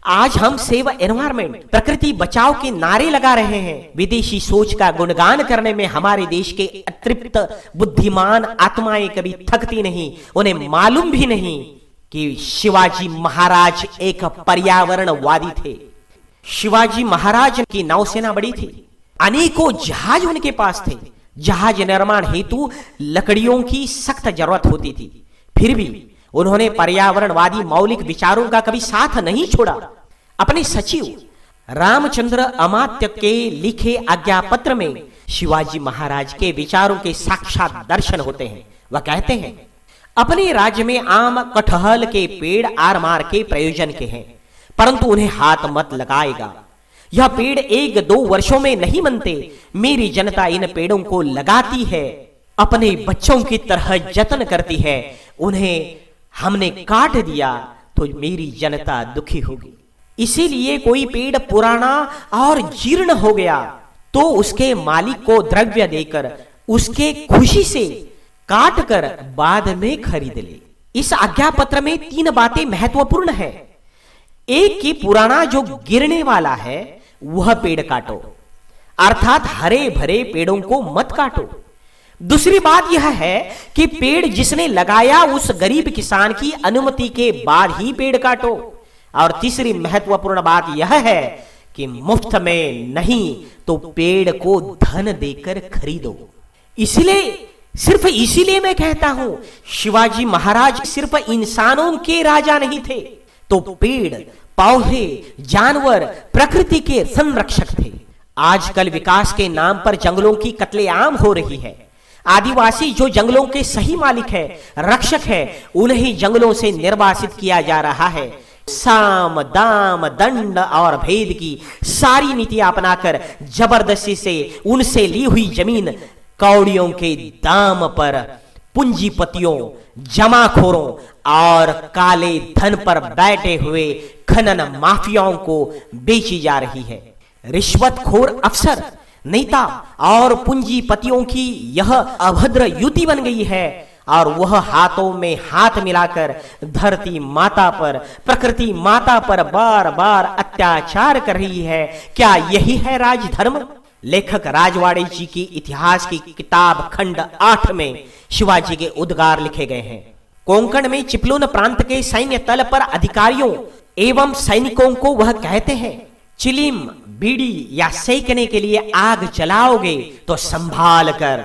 आज हम save environment, प्रकृति बचाओ के नारे लगा रहे हैं। विदेशी सोच का गुणगान करने में हमारे देश के अतृप्त बुद्धिमान आत्माएं कभी थकती नहीं। उन्हें मालूम भी नहीं कि शिवाजी महाराज एक पर्यावरणवादी थे। शिवाजी महाराज की नौसेना बड़ी थी, अनेकों जहाज उनके पास थे। जहाज निर्माण हेतु लकड़ियों की सख्त जरूरत होती थी, फिर भी उन्होंने पर्यावरणवादी मौलिक विचारों का कभी साथ नहीं छोड़ा। अपने सचिव रामचंद्र अमात्य के लिखे आज्ञा पत्र में शिवाजी महाराज के विचारों के साक्षात दर्शन होते हैं। वह कहते हैं, अपने राज्य में आम कटहल के पेड़ आरमार के प्रयोजन के हैं, परंतु उन्हें हाथ मत लगाएगा। यह पेड़ 1-2 वर्षों में नहीं बनते। मेरी जनता इन पेड़ों को लगाती है, अपने बच्चों की तरह जतन करती है। उन्हें हमने काट दिया तो मेरी जनता दुखी होगी। इसीलिए कोई पेड़ पुराना और जीर्ण हो गया तो उसके मालिक को द्रव्य देकर उसके खुशी से काट कर बाद में खरीद ले। इस आज्ञा पत्र में 3 बातें महत्वपूर्ण है। एक कि पुराना जो गिरने वाला है वह पेड़ काटो, अर्थात हरे भरे पेड़ों को मत काटो। दूसरी बात यह है कि पेड़ जिसने लगाया उस गरीब किसान की अनुमति के बाद ही पेड़ काटो। और तीसरी महत्वपूर्ण बात यह है कि मुफ्त में नहीं तो पेड़ को धन देकर खरीदो। इसलिए सिर्फ इसीलिए मैं कहता हूं, शिवाजी महाराज सिर्फ इंसानों के राजा नहीं थे, तो पेड़ पौधे जानवर प्रकृति के संरक्षक थे। आजकल विकास के नाम पर जंगलों की कत्लेआम हो रही है। आदिवासी जो जंगलों के सही मालिक है, रक्षक है, उन्हें जंगलों से निर्वासित किया जा रहा है। साम दाम दंड और भेद की सारी नीतियां अपनाकर जबरदस्ती से उनसे ली हुई जमीन कौड़ियों के दाम पर पूंजीपतियों, जमाखोरों और काले धन पर बैठे हुए खनन माफियाओं को बेची जा रही है। रिश्वतखोर अफसर, नेता और पूंजीपतियों की यह अभद्र युति बन गई है और वह हाथों में हाथ मिलाकर धरती माता पर, प्रकृति माता पर बार बार अत्याचार कर रही है। क्या यही है राजधर्म? लेखक राजवाड़े जी की इतिहास की किताब खंड 8 में शिवाजी के उद्गार लिखे गए हैं। कोंकण में चिपलून प्रांत के सैन्य तल पर अधिकारियों एवं सैनिकों को वह कहते हैं, चिलिम बीड़ी या सेकने के लिए आग जलाओगे तो संभाल कर।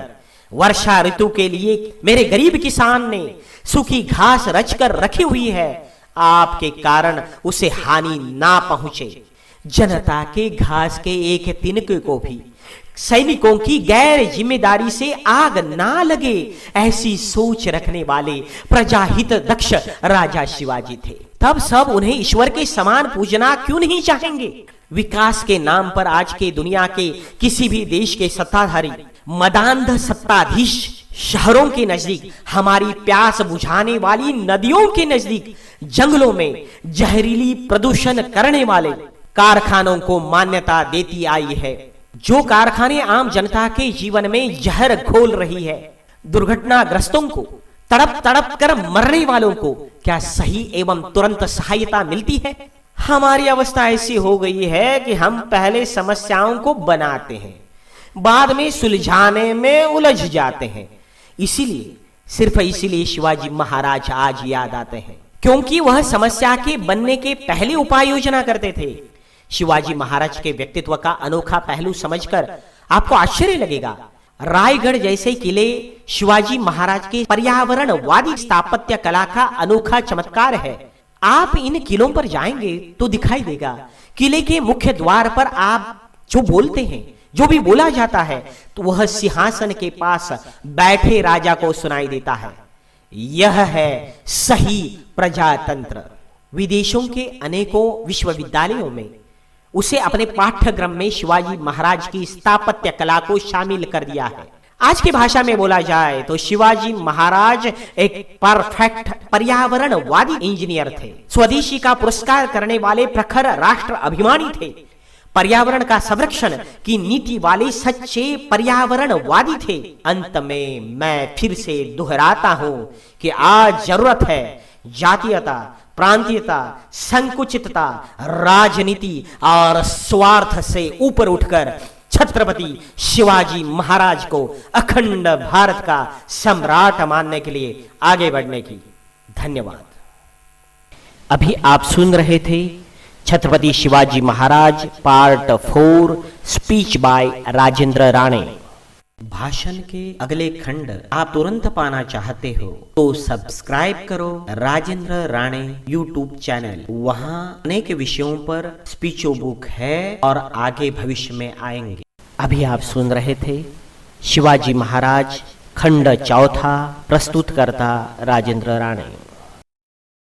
वर्षा ऋतु के लिए मेरे गरीब किसान ने सूखी घास रचकर रखी हुई है, आपके कारण उसे हानि ना पहुंचे। जनता के घास के एक तिनके को भी सैनिकों की गैर जिम्मेदारी से आग ना लगे, ऐसी सोच रखने वाले प्रजाहित दक्ष राजा शिवाजी थे। तब सब उन्हें ईश्वर के समान पूजना क्यों नहीं चाहेंगे? विकास के नाम पर आज के दुनिया के किसी भी देश के सत्ताधारी मदांध सत्ताधीश शहरों के नजदीक, हमारी प्यास बुझाने वाली नदियों के नजदीक, जंगलों में जहरीली प्रदूषण करने वाले कारखानों को मान्यता देती आई है। जो कारखाने आम जनता के जीवन में जहर घोल रही है, दुर्घटनाग्रस्तों को, तड़प तड़प कर मरने वालों को क्या सही एवं तुरंत सहायता मिलती है? हमारी अवस्था ऐसी हो गई है कि हम पहले समस्याओं को बनाते हैं, बाद में सुलझाने में उलझ जाते हैं। इसीलिए, सिर्फ इसीलिए शिवाजी महाराज आज याद आते हैं, क्योंकि वह समस्या के बनने के पहले उपाय योजना करते थे। शिवाजी महाराज के व्यक्तित्व का अनोखा पहलू समझकर आपको आश्चर्य लगेगा। रायगढ़ जैसे किले शिवाजी महाराज के पर्यावरणवादी स्थापत्य कला का अनोखा चमत्कार है। आप इन किलों पर जाएंगे तो दिखाई देगा, किले के मुख्य द्वार पर आप जो बोलते हैं, जो भी बोला जाता है, तो वह सिंहासन के पास बैठे राजा को सुनाई देता है। यह है सही प्रजातंत्र। विदेशों के अनेकों विश्वविद्यालयों में उसे अपने पाठ्यक्रम में शिवाजी महाराज की स्थापत्य कला को शामिल कर दिया है। आज की भाषा में बोला जाए तो शिवाजी महाराज एक परफेक्ट पर्यावरणवादी इंजीनियर थे। स्वदेशी का पुरस्कार करने वाले प्रखर राष्ट्र अभिमानी थे। पर्यावरण का संरक्षण की नीति वाले सच्चे पर्यावरणवादी थे। अंत में मैं फिर से दोहराता हूं कि आज जरूरत है जातीयता, प्रांतीयता, संकुचितता, राजनीति और स्वार्थ से ऊपर उठकर छत्रपति शिवाजी महाराज को अखंड भारत का सम्राट मानने के लिए आगे बढ़ने की। धन्यवाद। अभी आप सुन रहे थे Chhatrapati Shivaji Maharaj part 4 speech by Rajendra Rane. भाषण के अगले खंड आप तुरंत पाना चाहते हो तो सब्सक्राइब करो राजेंद्र राणे यूट्यूब चैनल। वहां अनेक विषयों पर स्पीचो बुक है और आगे भविष्य में आएंगे। अभी आप सुन रहे थे शिवाजी महाराज खंड 4 प्रस्तुत करता राजेंद्र राणे।